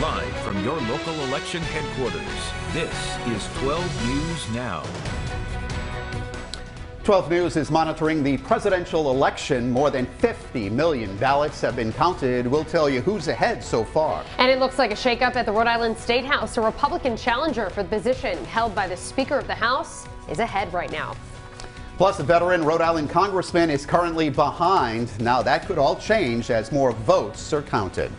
Live from your local election headquarters, this is 12 News Now. 12 News is monitoring the presidential election. More than 50 million ballots have been counted. We'll tell you who's ahead so far. And it looks like a shakeup at the Rhode Island State House. A Republican challenger for the position held by the Speaker of the House is ahead right now. Plus, a veteran Rhode Island congressman is currently behind. Now that could all change as more votes are counted.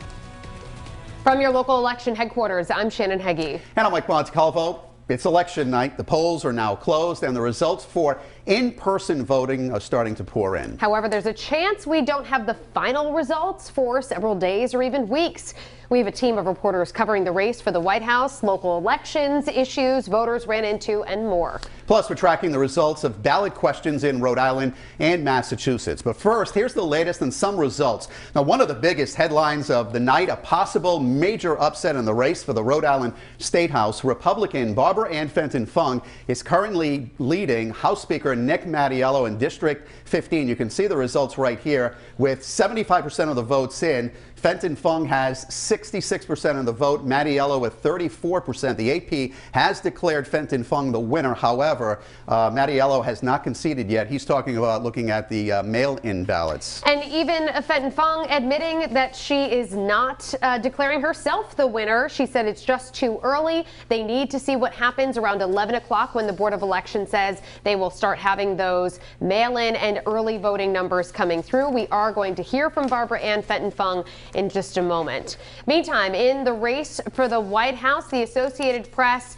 From your local election headquarters, I'm Shannon Heggie. And I'm Mike Montecalvo. It's election night. The polls are now closed and the results for in-person voting are starting to pour in. However, there's a chance we don't have the final results for several days or even weeks. We have a team of reporters covering the race for the White House, local elections, issues voters ran into, and more. Plus, we're tracking the results of ballot questions in Rhode Island and Massachusetts. But first, here's the latest on some results. Now, one of the biggest headlines of the night, a possible major upset in the race for the Rhode Island State House. Republican Barbara Ann Fenton Fung is currently leading House Speaker Nick Mattiello in District 15. You can see the results right here with 75% of the votes in. Fenton Fung has 66% of the vote, Mattiello with 34%. The AP has declared Fenton Fung the winner. However, Mattiello has not conceded yet. He's talking about looking at the mail-in ballots. And even Fenton Fung admitting that she is not declaring herself the winner. She said it's just too early. They need to see what happens around 11 o'clock when the Board of Elections says they will start having those mail-in and early voting numbers coming through. We are going to hear from Barbara Ann Fenton Fung in just a moment. Meantime, in the race for the White House, the Associated Press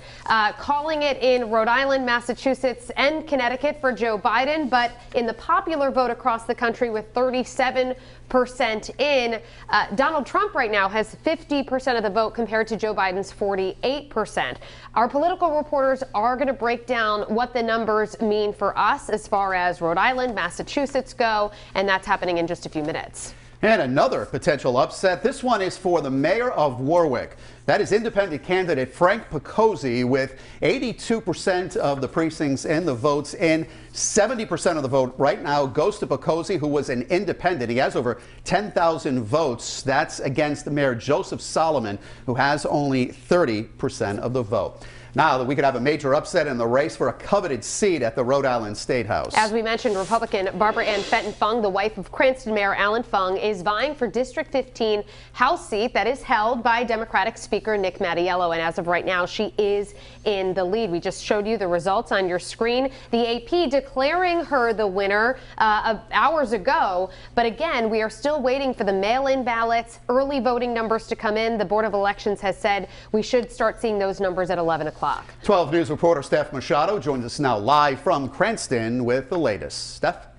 calling it in Rhode Island, Massachusetts, and Connecticut for Joe Biden, but in the popular vote across the country with 37% in, Donald Trump right now has 50% of the vote compared to Joe Biden's 48%. Our political reporters are going to break down what the numbers mean for us as far as Rhode Island, Massachusetts go, and that's happening in just a few minutes. And another potential upset. This one is for the mayor of Warwick. That is independent candidate Frank Picozzi with 82% of the precincts and the votes in. 70% of the vote right now goes to Picozzi, who was an independent. He has over 10,000 votes. That's against Mayor Joseph Solomon, who has only 30% of the vote. Now that we could have a major upset in the race for a coveted seat at the Rhode Island State House. As we mentioned, Republican Barbara Ann Fenton Fung, the wife of Cranston Mayor Alan Fung, is vying for District 15 House seat that is held by Democratic Speaker Nick Mattiello. And as of right now, she is in the lead. We just showed you the results on your screen. The AP declaring her the winner hours ago. But again, we are still waiting for the mail-in ballots, early voting numbers to come in. The Board of Elections has said we should start seeing those numbers at 11 o'clock. 12 News reporter Steph Machado joins us now live from Cranston with the latest. Steph?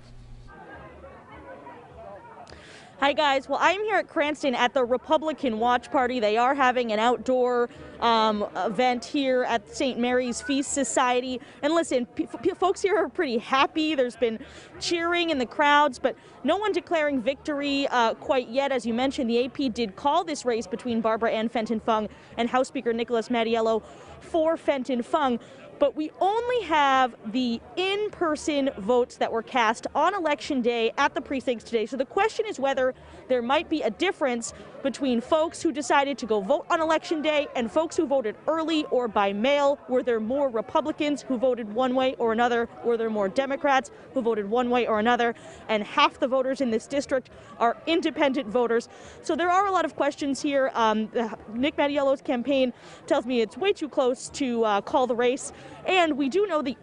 Hi guys, well I'm here at Cranston at the Republican Watch Party. They are having an outdoor event here at St. Mary's Feast Society. And listen, folks here are pretty happy. There's been cheering in the crowds, but no one declaring victory quite yet. As you mentioned, the AP did call this race between Barbara Ann Fenton Fung and House Speaker Nicholas Mattiello for Fenton Fung. But we only have the in-person votes that were cast on Election Day at the precincts today. So the question is whether there might be a difference between folks who decided to go vote on Election Day and folks who voted early or by mail. Were there more Republicans who voted one way or another? Were there more Democrats who voted one way or another? And half the voters in this district are independent voters. So there are a lot of questions here. Nick Mattiello's campaign tells me it's way too close to call the race. And we do know the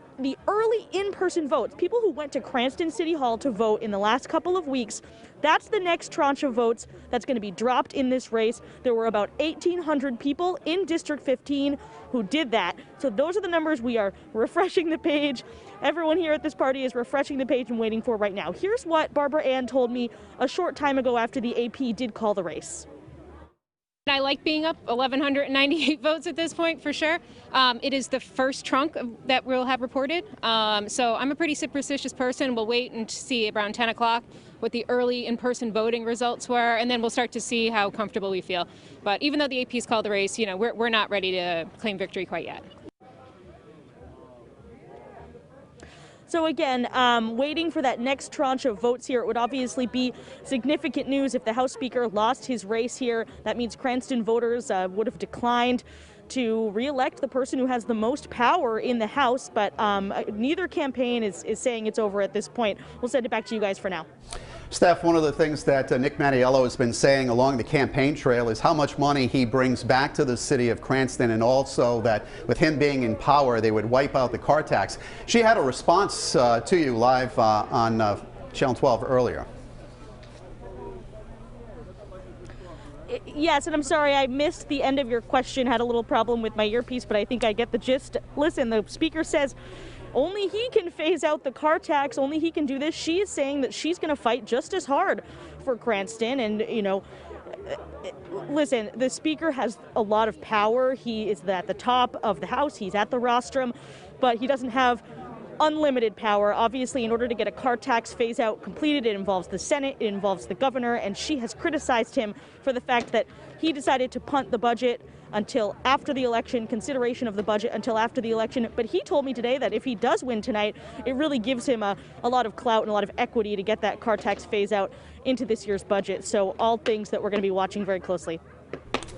early in-person votes, people who went to Cranston City Hall to vote in the last couple of weeks, that's the next tranche of votes that's going to be dropped in this race. There were about 1,800 people in District 15 who did that. So those are the numbers we are refreshing the page. Everyone here at this party is refreshing the page and waiting for right now. Here's what Barbara Ann told me a short time ago after the AP did call the race. I like being up 1,198 votes at this point, for sure. It is the first trunk that we'll have reported. So I'm a pretty superstitious person. We'll wait and see around 10 o'clock what the early in-person voting results were, and then we'll start to see how comfortable we feel. But even though the AP's called the race, you know, we're not ready to claim victory quite yet. So again, waiting for that next tranche of votes here. It would obviously be significant news if the House Speaker lost his race here. That means Cranston voters would have declined to re-elect the person who has the most power in the House, but neither campaign is saying it's over at this point. We'll send it back to you guys for now. Steph, one of the things that Nick Mattiello has been saying along the campaign trail is how much money he brings back to the city of Cranston, and also that with him being in power, they would wipe out the car tax. She had a response to you live on Channel 12 earlier. Yes, and I'm sorry I missed the end of your question, had a little problem with my earpiece, but I think I get the gist. Listen, the speaker says only he can phase out the car tax, only he can do this. She is saying that she's going to fight just as hard for Cranston, and, you know, listen, the speaker has a lot of power. He is at the top of the House, he's at the rostrum, but he doesn't have unlimited power. Obviously, in order to get a car tax phase out completed, it involves the Senate, it involves the governor, and she has criticized him for the fact that he decided to punt the budget until after the election, consideration of the budget until after the election. But he told me today that if he does win tonight, it really gives him a lot of clout and a lot of equity to get that car tax phase out into this year's budget. So all things that we're going to be watching very closely.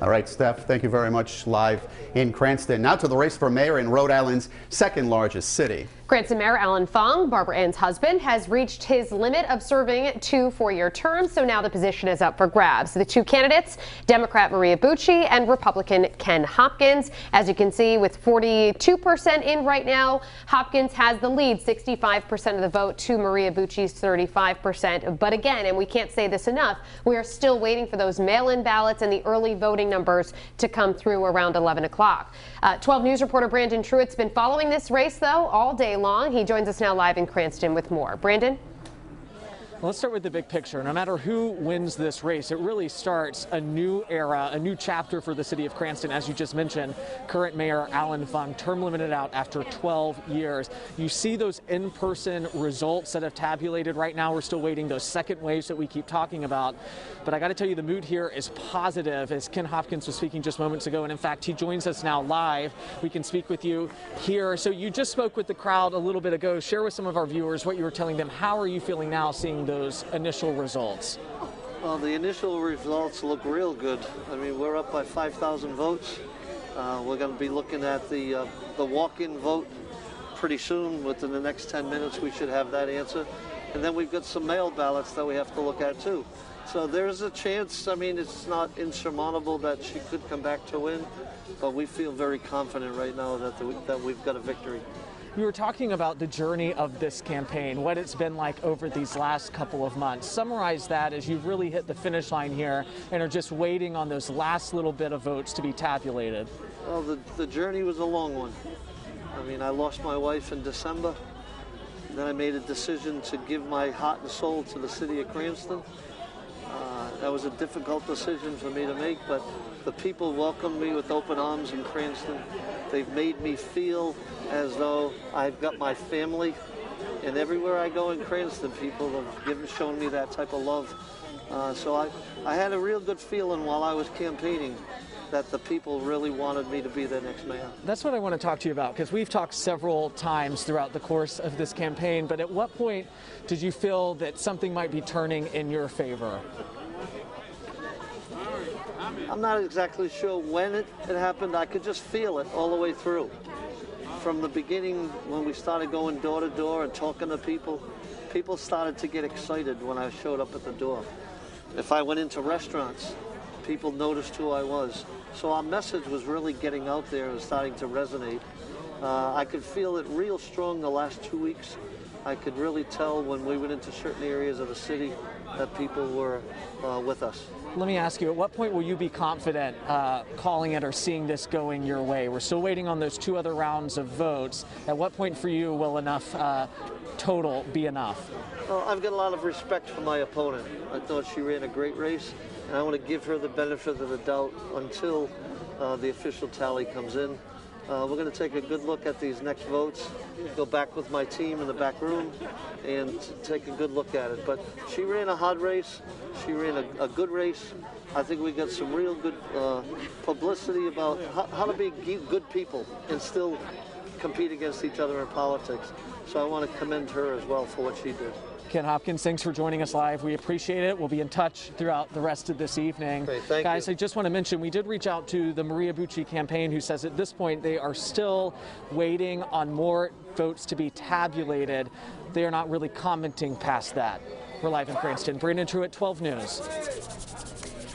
All right, Steph, thank you very much live in Cranston. Now to the race for mayor in Rhode Island's second largest city. Cranston Mayor Alan Fung, Barbara Ann's husband, has reached his limit of serving 2 four-year terms, so now the position is up for grabs. The two candidates, Democrat Maria Bucci and Republican Ken Hopkins. As you can see, with 42% in right now, Hopkins has the lead, 65% of the vote to Maria Bucci's 35%. But again, and we can't say this enough, we are still waiting for those mail-in ballots and the early voting numbers to come through around 11 o'clock. 12 News reporter Brandon Truitt's been following this race, though, all day long. He joins us now live in Cranston with more. Brandon? Well, let's start with the big picture. No matter who wins this race, it really starts a new era, a new chapter for the city of Cranston. As you just mentioned, current mayor Alan Fung, term limited out after 12 years. You see those in-person results that have tabulated. Right now, we're still waiting those second waves that we keep talking about. But I got to tell you, the mood here is positive, as Ken Hopkins was speaking just moments ago. And in fact, he joins us now live. We can speak with you here. So you just spoke with the crowd a little bit ago. Share with some of our viewers what you were telling them. How are you feeling now seeing those initial results? Well, the initial results look real good. I mean, we're up by 5,000 votes. We're going to be looking at the walk-in vote pretty soon. Within the next 10 minutes, we should have that answer. And then we've got some mail ballots that we have to look at, too. So there's a chance. I mean, it's not insurmountable that she could come back to win, but we feel very confident right now that we've got a victory. We were talking about the journey of this campaign, what it's been like over these last couple of months. Summarize that as you've really hit the finish line here and are just waiting on those last little bit of votes to be tabulated. Well, the journey was a long one. I mean, I lost my wife in December. Then I made a decision to give my heart and soul to the city of Cranston. That was a difficult decision for me to make, but the people welcomed me with open arms in Cranston. They've made me feel as though I've got my family, and everywhere I go in Cranston, people have shown me that type of love. So I had a real good feeling while I was campaigning that the people really wanted me to be their next mayor. That's what I want to talk to you about, because we've talked several times throughout the course of this campaign, but at what point did you feel that something might be turning in your favor? I'm not exactly sure when it happened. I could just feel it all the way through. From the beginning, when we started going door to door and talking to people, people started to get excited when I showed up at the door. If I went into restaurants, people noticed who I was. So our message was really getting out there and starting to resonate. I could feel it real strong the last 2 weeks. I could really tell when we went into certain areas of the city that people were with us. Let me ask you, at what point will you be confident calling it or seeing this going your way? We're still waiting on those 2 other rounds of votes. At what point for you will enough total be enough? Well, I've got a lot of respect for my opponent. I thought she ran a great race, and I want to give her the benefit of the doubt until the official tally comes in. We're going to take a good look at these next votes, go back with my team in the back room, and take a good look at it. But she ran a hard race. She ran a good race. I think we got some real good publicity about how to be good people and still compete against each other in politics. So I want to commend her as well for what she did. Ken Hopkins, thanks for joining us live. We appreciate it. We'll be in touch throughout the rest of this evening. Great, thank Guys, you. I just want to mention we did reach out to the Maria Bucci campaign, who says at this point they are still waiting on more votes to be tabulated. They are not really commenting past that. We're live in Cranston. Brandon Truitt, 12 News.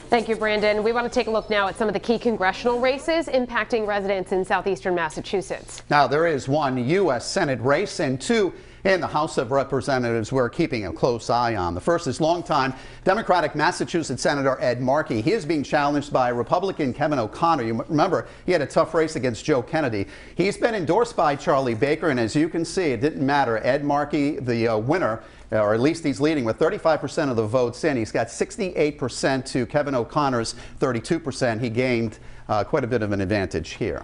Thank you, Brandon. We want to take a look now at some of the key congressional races impacting residents in southeastern Massachusetts. Now, there is one U.S. Senate race and two in the House of Representatives we're keeping a close eye on. The first is longtime Democratic Massachusetts Senator Ed Markey. He is being challenged by Republican Kevin O'Connor. You remember, he had a tough race against Joe Kennedy. He's been endorsed by Charlie Baker, and as you can see, it didn't matter. Ed Markey, the winner, or at least he's leading with 35% of the votes in. He's got 68% to Kevin O'Connor's 32%. He gained quite a bit of an advantage here.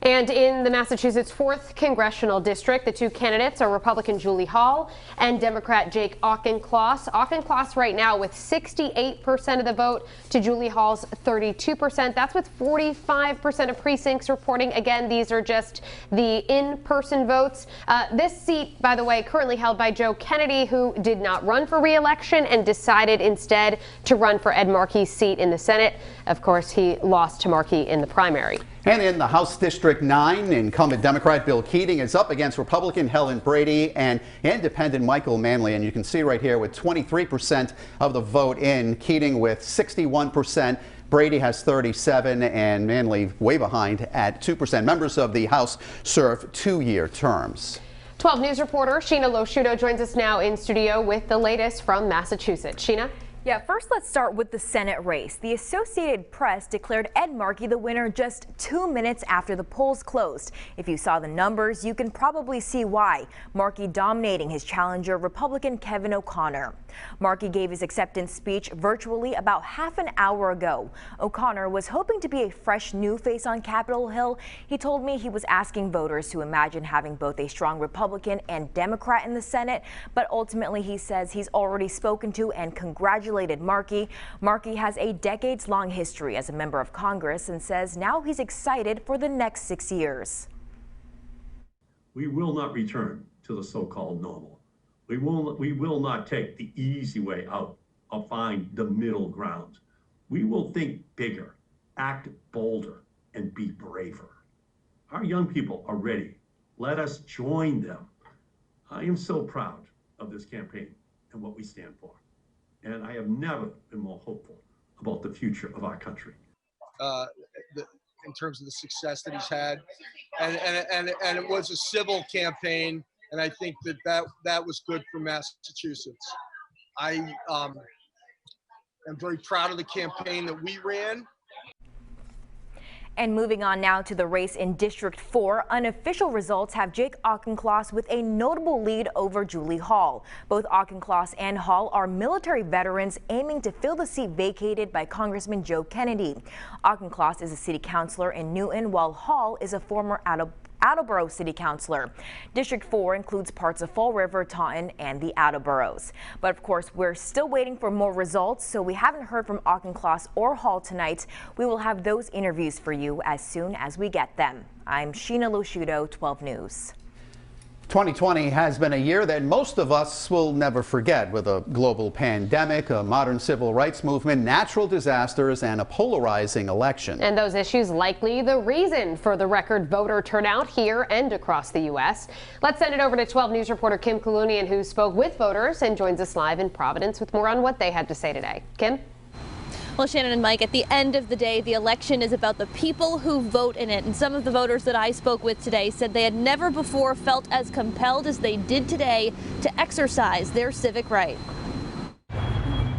And in the Massachusetts 4th Congressional District, the two candidates are Republican Julie Hall and Democrat Jake Auchincloss. Auchincloss right now with 68% of the vote to Julie Hall's 32%. That's with 45% of precincts reporting. Again, these are just the in-person votes. This seat, by the way, currently held by Joe Kennedy, who did not run for re-election and decided instead to run for Ed Markey's seat in the Senate. Of course, he lost to Markey in the primary. And in the House District 9, incumbent Democrat Bill Keating is up against Republican Helen Brady and independent Michael Manley. And you can see right here with 23% of the vote in, Keating with 61%. Brady has 37 and Manley way behind at 2%. Members of the House serve 2-year terms. 12 News reporter Sheena Losciuto joins us now in studio with the latest from Massachusetts. Sheena? Yeah, first let's start with the Senate race. The Associated Press declared Ed Markey the winner just 2 minutes after the polls closed. If you saw the numbers, you can probably see why. Markey dominating his challenger, Republican Kevin O'Connor. Markey gave his acceptance speech virtually about half an hour ago. O'Connor was hoping to be a fresh new face on Capitol Hill. He told me he was asking voters to imagine having both a strong Republican and Democrat in the Senate, but ultimately he says he's already spoken to and congratulated Markey. Markey has a decades-long history as a member of Congress and says now he's excited for the next 6 years. We will not return to the so-called normal. We will not take the easy way out or find the middle ground. We will think bigger, act bolder, and be braver. Our young people are ready. Let us join them. I am so proud of this campaign and what we stand for. And I have never been more hopeful about the future of our country. In terms of the success that he's had, and it was a civil campaign, and I think that was good for Massachusetts. I am very proud of the campaign that we ran. And moving on now to the race in District 4, unofficial results have Jake Auchincloss with a notable lead over Julie Hall. Both Auchincloss and Hall are military veterans aiming to fill the seat vacated by Congressman Joe Kennedy. Auchincloss is a city councilor in Newton, while Hall is a former Attleboro City Councilor. District 4 includes parts of Fall River, Taunton, and the Attleboroughs. But of course, we're still waiting for more results, so we haven't heard from Auchincloss or Hall tonight. We will have those interviews for you as soon as we get them. I'm Sheena Losciuto, 12 News. 2020 has been a year that most of us will never forget, with a global pandemic, a modern civil rights movement, natural disasters, and a polarizing election. And those issues likely the reason for the record voter turnout here and across the U.S. Let's send it over to 12 News reporter Kim Kalunian, who spoke with voters and joins us live in Providence with more on what they had to say today. Kim? Well, Shannon and Mike, at the end of the day, the election is about the people who vote in it. And some of the voters that I spoke with today said they had never before felt as compelled as they did today to exercise their civic right.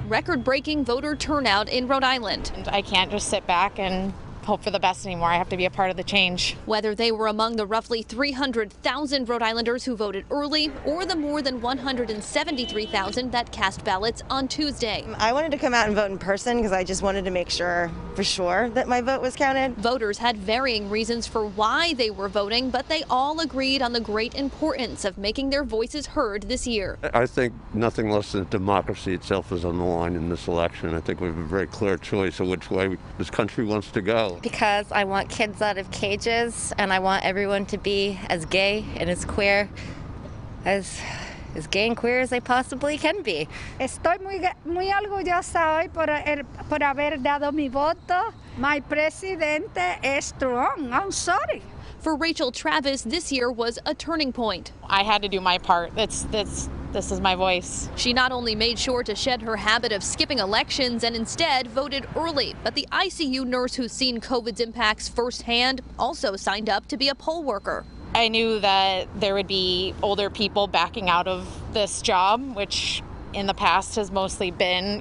Record-breaking voter turnout in Rhode Island. I can't just sit back and hope for the best anymore. I have to be a part of the change. Whether they were among the roughly 300,000 Rhode Islanders who voted early or the more than 173,000 that cast ballots on Tuesday. I wanted to come out and vote in person because I just wanted to make sure for sure that my vote was counted. Voters had varying reasons for why they were voting, but they all agreed on the great importance of making their voices heard this year. I think nothing less than democracy itself is on the line in this election. I think we have a very clear choice of which way this country wants to go. because I want kids out of cages and I want everyone to be as gay and as queer as gay and queer as they possibly can be. Estoy muy orgullosa hoy por haber dado mi voto. My presidente es strong. I'm sorry. For Rachel Travis, this year was a turning point. I had to do my part. This is my voice. She not only made sure to shed her habit of skipping elections and instead voted early, but the ICU nurse who's seen COVID's impacts firsthand also signed up to be a poll worker. I knew that there would be older people backing out of this job, which in the past has mostly been,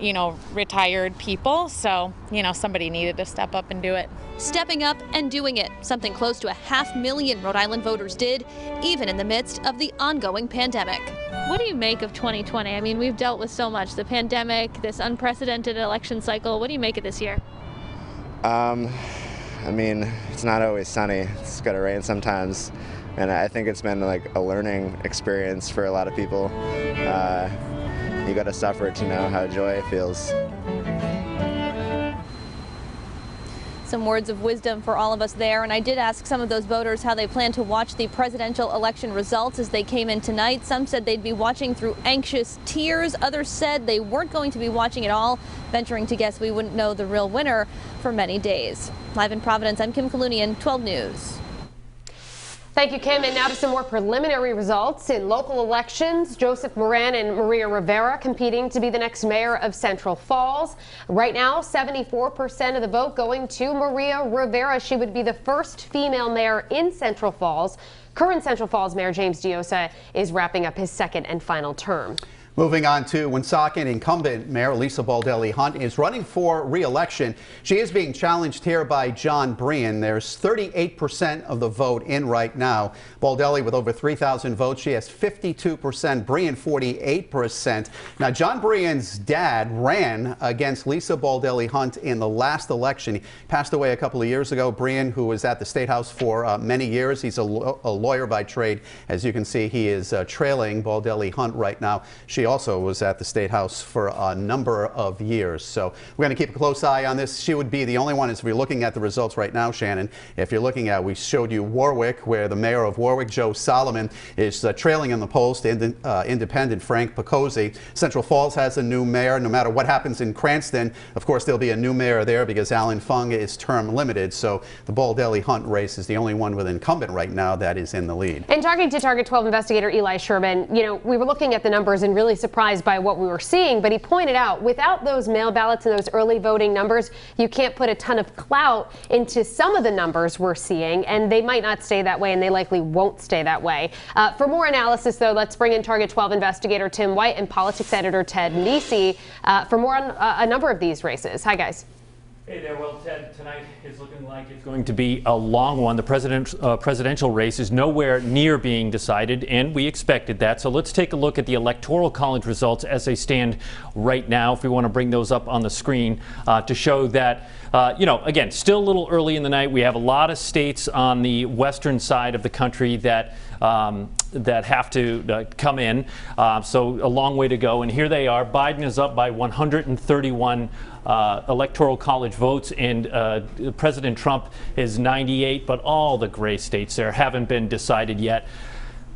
retired people. So, somebody needed to step up and do it. Stepping up and doing it, something close to 500,000 Rhode Island voters did, even in the midst of the ongoing pandemic. What do you make of 2020? I mean, we've dealt with so much, the pandemic, this unprecedented election cycle. What do you make of this year? I mean, it's not always sunny. It's got to rain sometimes. And I think it's been like a learning experience for a lot of people. You got to suffer to know how joy feels. Some words of wisdom for all of us there. And I did ask some of those voters how they plan to watch the presidential election results as they came in tonight. Some said they'd be watching through anxious tears. Others said they weren't going to be watching at all, venturing to guess we wouldn't know the real winner for many days. Live in Providence, I'm Kim Kalunian, 12 News. Thank you, Kim. And now to some more preliminary results. In local elections, Joseph Moran and Maria Rivera competing to be the next mayor of Central Falls. Right now, 74% of the vote going to Maria Rivera. She would be the first female mayor in Central Falls. Current Central Falls Mayor James Diosa is wrapping up his second and final term. Moving on to Woonsocket, incumbent Mayor Lisa Baldelli Hunt is running for re-election. She is being challenged here by John Brien. There's 38% of the vote in right now. Baldelli with over 3,000 votes. She has 52%, Brien 48%. Now, John Brien's dad ran against Lisa Baldelli Hunt in the last election. He passed away a couple of years ago. Brien, who was at the State House for many years, he's a lawyer by trade. As you can see, he is trailing Baldelli Hunt right now. She also was at the State House for a number of years. So we're going to keep a close eye on this. She would be the only one, as we're looking at the results right now, Shannon. If you're looking at, we showed you Warwick, where the mayor of Warwick, Joe Solomon, is trailing in the polls to independent Frank Picozzi. Central Falls has a new mayor. No matter what happens in Cranston, of course, there'll be a new mayor there because Alan Fung is term limited. So the Baldelli Hunt race is the only one with incumbent right now that is in the lead. And talking to Target 12 investigator Eli Sherman, we were looking at the numbers and really surprised by what we were seeing, but he pointed out without those mail ballots and those early voting numbers, you can't put a ton of clout into some of the numbers we're seeing, and they might not stay that way, and they likely won't stay that way. For more analysis, though, let's bring in Target 12 investigator Tim White and politics editor Ted Nesi for more on a number of these races. Hi, guys. Hey there. Well, Ted, tonight is looking like it's going to be a long one. The presidential race is nowhere near being decided, and we expected that. So let's take a look at the Electoral College results as they stand right now, if we want to bring those up on the screen to show that, again, still a little early in the night. We have a lot of states on the western side of the country that have to come in. So a long way to go. And here they are. Biden is up by 131 Electoral College votes, and President Trump is 98, but all the gray states there haven't been decided yet.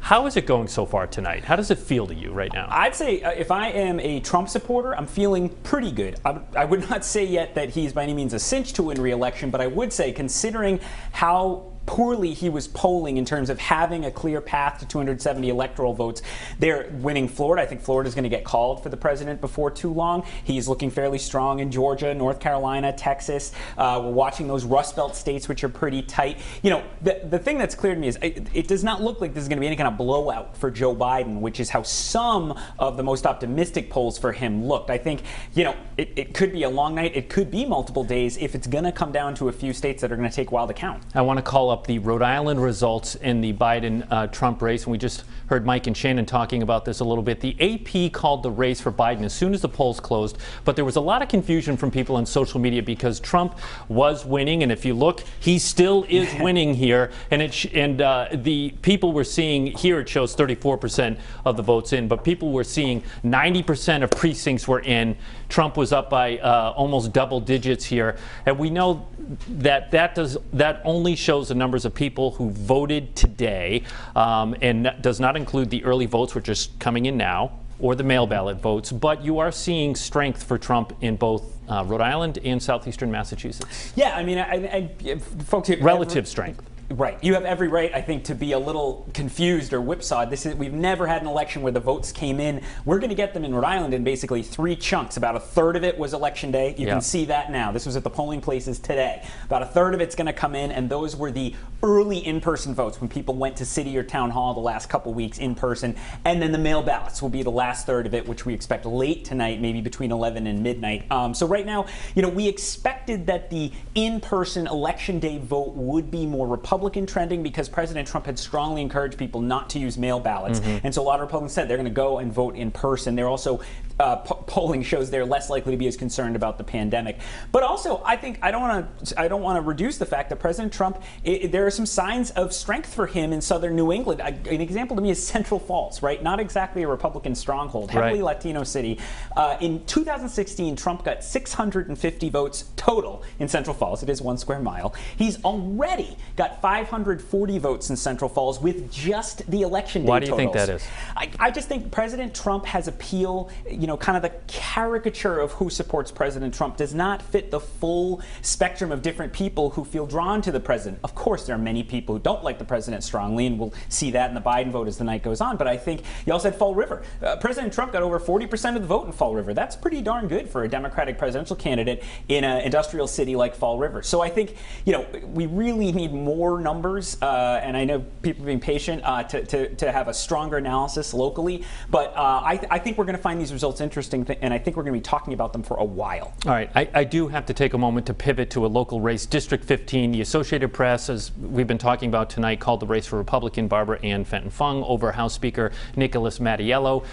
How is it going so far tonight? How does it feel to you right now? I'd say if I am a Trump supporter, I'm feeling pretty good. I would not say yet that he's by any means a cinch to win re-election, but I would say, considering how poorly he was polling in terms of having a clear path to 270 electoral votes, they're winning Florida. I think Florida's going to get called for the president before too long. He's looking fairly strong in Georgia, North Carolina, Texas. We're watching those Rust Belt states, which are pretty tight. The thing that's clear to me is it does not look like this is going to be any kind of blowout for Joe Biden, which is how some of the most optimistic polls for him looked. I think, it could be a long night. It could be multiple days if it's going to come down to a few states that are going to take a while to count. I want to call up the Rhode Island results in the Biden-Trump race, and we just heard Mike and Shannon talking about this a little bit. The AP called the race for Biden as soon as the polls closed, but there was a lot of confusion from people on social media because Trump was winning, and if you look, he still is winning here, and the people were seeing here, it shows 34% of the votes in, but people were seeing 90% of precincts were in. Trump was up by almost double digits here. And we know that only shows the numbers of people who voted today, and that does not include the early votes, which are coming in now, or the mail ballot votes. But you are seeing strength for Trump in both Rhode Island and southeastern Massachusetts. Yeah, I mean, folks, relative strength. Right. You have every right, I think, to be a little confused or whipsawed. We've never had an election where the votes came in. We're going to get them in Rhode Island in basically 3 chunks. About a third of it was election day. You can see that now. This was at the polling places today. About a third of it's going to come in, and those were the early in-person votes when people went to city or town hall the last couple weeks in person. And then the mail ballots will be the last third of it, which we expect late tonight, maybe between 11 and midnight. So right now, we expected that the in-person election day vote would be more Republican trending because President Trump had strongly encouraged people not to use mail ballots. And so a lot of Republicans said they're going to go and vote in person. They're also polling shows they're less likely to be as concerned about the pandemic. But also, I think I don't want to reduce the fact that President Trump, there are some signs of strength for him in southern New England. An example to me is Central Falls, right? Not exactly a Republican stronghold, heavily Latino city. In 2016, Trump got 650 votes total in Central Falls. It is 1 square mile. He's already got 540 votes in Central Falls with just the election day Why do you totals. think that is? I just think President Trump has appeal, kind of the caricature of who supports President Trump does not fit the full spectrum of different people who feel drawn to the president. Of course, there are many people who don't like the president strongly, and we'll see that in the Biden vote as the night goes on. But I think you also had Fall River. President Trump got over 40% of the vote in Fall River. That's pretty darn good for a Democratic presidential candidate in an industrial city like Fall River. So I think, we really need more numbers, and I know people are being patient to have a stronger analysis locally. But I think we're going to find these results interesting, and I think we're going to be talking about them for a while. All right, I do have to take a moment to pivot to a local race, District 15. The Associated Press, as we've been talking about tonight, called the race for Republican Barbara Ann Fenton-Fung over House Speaker Nicholas Mattiello.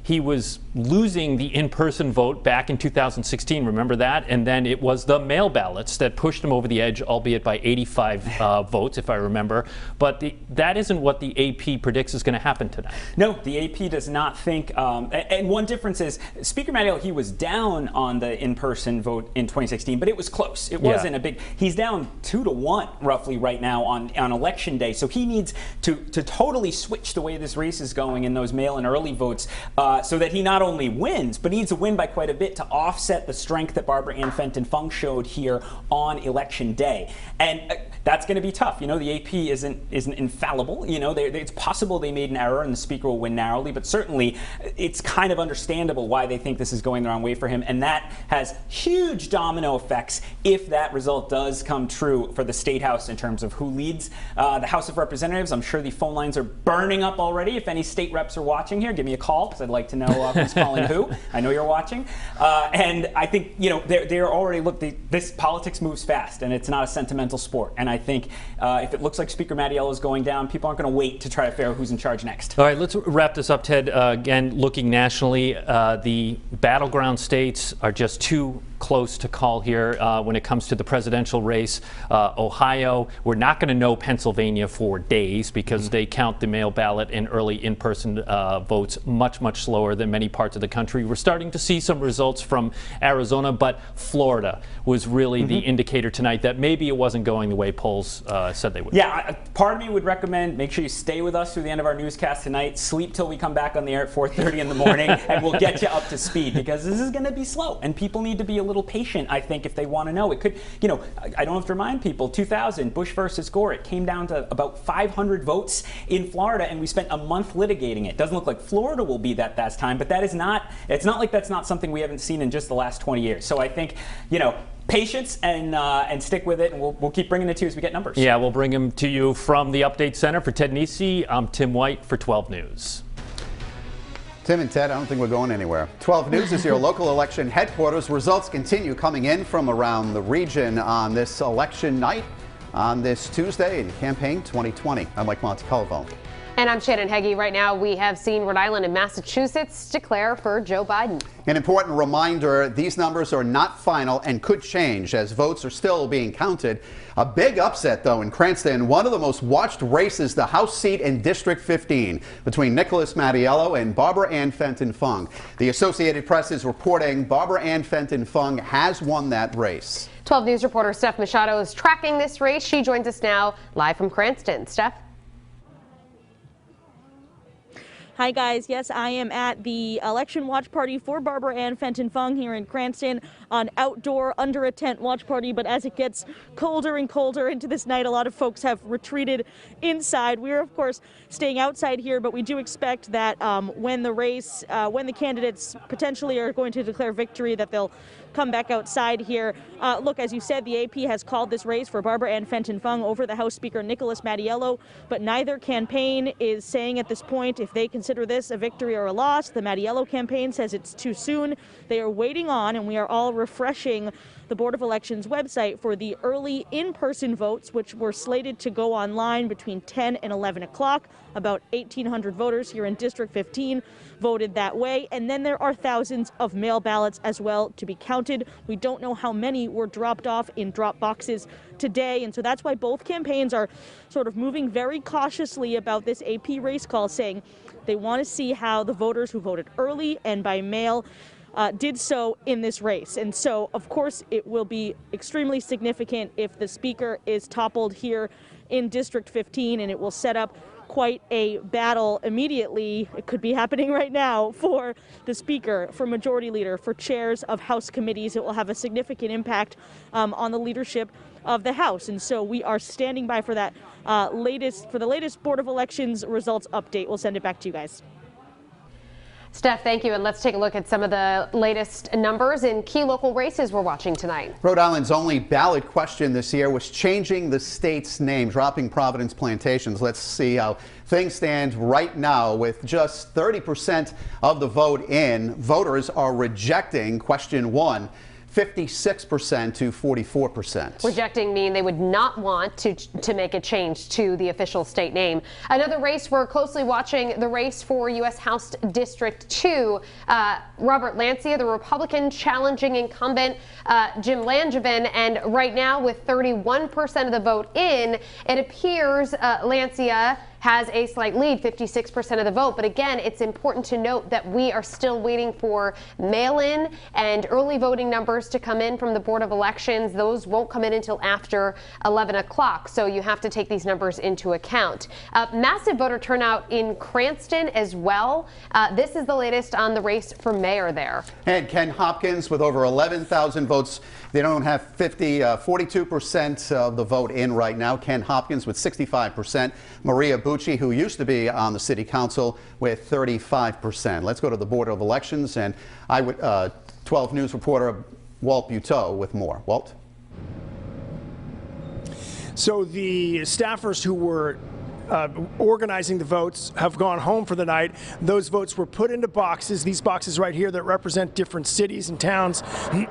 He was losing the in-person vote back in 2016, remember that? And then it was the mail ballots that pushed him over the edge, albeit by 85 votes, if I remember. But that isn't what the AP predicts is going to happen tonight. No, the AP does not think, and one difference is Speaker Mattiello, he was down on the in-person vote in 2016, but it was close. It wasn't a big, he's down 2-1 roughly right now on election day. So he needs to totally switch the way this race is going in those mail-in early votes so that he not only wins, but he needs to win by quite a bit to offset the strength that Barbara Ann Fenton-Fung showed here on election day. And that's going to be tough. The AP isn't infallible. It's possible they made an error and the speaker will win narrowly, but certainly it's kind of understandable why they think this is going the wrong way for him, and that has huge domino effects if that result does come true for the State House in terms of who leads the House of Representatives. I'm sure the phone lines are burning up already. If any state reps are watching here, give me a call because I'd like to know who's calling who. I know you're watching. And I think, they're already, this politics moves fast, and it's not a sentimental sport. And I think if it looks like Speaker Mattiello is going down, people aren't going to wait to try to figure out who's in charge next. All right, let's wrap this up, Ted. Again, looking nationally, the battleground states are just too close to call here when it comes to the presidential race. Ohio, we're not going to know Pennsylvania for days because they count the mail ballot and early in-person votes much slower than many parts of the country. We're starting to see some results from Arizona, but Florida was really the indicator tonight that maybe it wasn't going the way polls said they would. Yeah, part of me would recommend make sure you stay with us through the end of our newscast tonight. Sleep till we come back on the air at 4:30 in the morning, and we'll get you up to speed because this is going to be slow, and people need to be a little patient, I think, if they want to know. It could, I don't have to remind people, 2000, Bush versus Gore, it came down to about 500 votes in Florida, and we spent a month litigating it. Doesn't look like Florida will be that this time, but that is not, it's not like that's not something we haven't seen in just the last 20 years. So I think, patience and stick with it, and we'll keep bringing it to you as we get numbers. Yeah, we'll bring them to you from the Update Center. For Ted Nesi, I'm Tim White for 12 News. Tim and Ted, I don't think we're going anywhere. 12 News is your local election headquarters. Results continue coming in from around the region on this election night on this Tuesday in campaign 2020. I'm Mike Montecalvo. And I'm Shannon Heggie. Right now, we have seen Rhode Island and Massachusetts declare for Joe Biden. An important reminder, these numbers are not final and could change as votes are still being counted. A big upset, though, in Cranston, one of the most watched races, the House seat in District 15 between Nicholas Mattiello and Barbara Ann Fenton Fung. The Associated Press is reporting Barbara Ann Fenton Fung has won that race. 12 News reporter Steph Machado is tracking this race. She joins us now live from Cranston. Steph? Hi guys, yes, I am at the election watch party for Barbara Ann Fenton Fung here in Cranston, an outdoor under a tent watch party, but as it gets colder and colder into this night, a lot of folks have retreated inside. We're of course staying outside here, but we do expect that when the candidates potentially are going to declare victory, that they'll come back outside here. Look, as you said, the AP has called this race for Barbara Ann Fenton Fung over the House Speaker Nicholas Mattiello, but neither campaign is saying at this point if they consider this a victory or a loss. The Mattiello campaign says it's too soon. They are waiting on, and we are all refreshing the Board of Elections website for the early in-person votes, which were slated to go online between 10 and 11 o'clock. About 1,800 voters here in District 15 voted that way. And then there are thousands of mail ballots as well to be counted. We don't know how many were dropped off in drop boxes today. And so that's why both campaigns are sort of moving very cautiously about this AP race call, saying they want to see how the voters who voted early and by mail did so in this race. And so, of course, it will be extremely significant if the speaker is toppled here in District 15, and it will set up quite a battle immediately. It could be happening right now for the speaker, for majority leader, for chairs of House committees. It will have a significant impact on the leadership of the House. And so we are standing by for that the latest Board of Elections results update. We'll send it back to you guys. Steph, thank you. And let's take a look at some of the latest numbers in key local races we're watching tonight. Rhode Island's only ballot question this year was changing the state's name, dropping Providence Plantations. Let's see how things stand right now with just 30% of the vote in. Voters are rejecting question 1. 56% to 44%. Rejecting mean they would not want to make a change to the official state name. Another race we're closely watching, the race for U.S. House District 2. Robert Lancia, the Republican challenging incumbent Jim Langevin, and right now with 31% of the vote in, it appears Lancia has a slight lead, 56% of the vote. But again, it's important to note that we are still waiting for mail-in and early voting numbers to come in from the Board of Elections. Those won't come in until after 11 o'clock, so you have to take these numbers into account. Massive voter turnout in Cranston as well. This is the latest on the race for mayor there. And Ken Hopkins with over 11,000 votes. They don't have 42% of the vote in right now. Ken Hopkins with 65%. Maria Bucci, who used to be on the city council, with 35%. Let's go to the Board of Elections, and 12 News reporter Walt Buteau with more. Walt? So the staffers who were organizing the votes have gone home for the night. Those votes were put into boxes, these boxes right here that represent different cities and towns,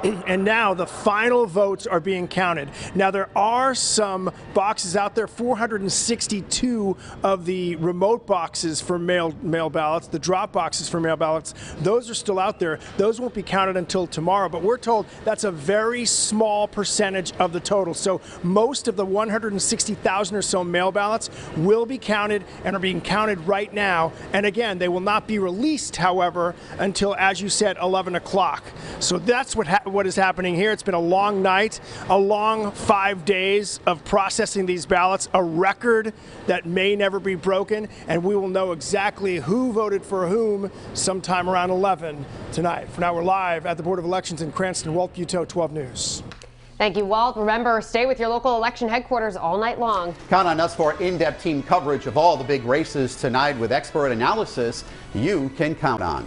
and now the final votes are being counted. Now there are some boxes out there, 462 of the remote boxes for mail ballots, the drop boxes for mail ballots, those are still out there. Those won't be counted until tomorrow, but we're told that's a very small percentage of the total. So most of the 160,000 or so mail ballots will be counted and are being counted right now. And again, they will not be released, however, until, as you said, 11 o'clock. So that's what is happening here. It's been a long night, a long 5 days of processing these ballots, a record that may never be broken, and we will know exactly who voted for whom sometime around 11 tonight. For now, we're live at the Board of Elections in Cranston. Walt Buteau, 12 News. Thank you, Walt. Remember, stay with your local election headquarters all night long. Count on us for in-depth team coverage of all the big races tonight with expert analysis you can count on.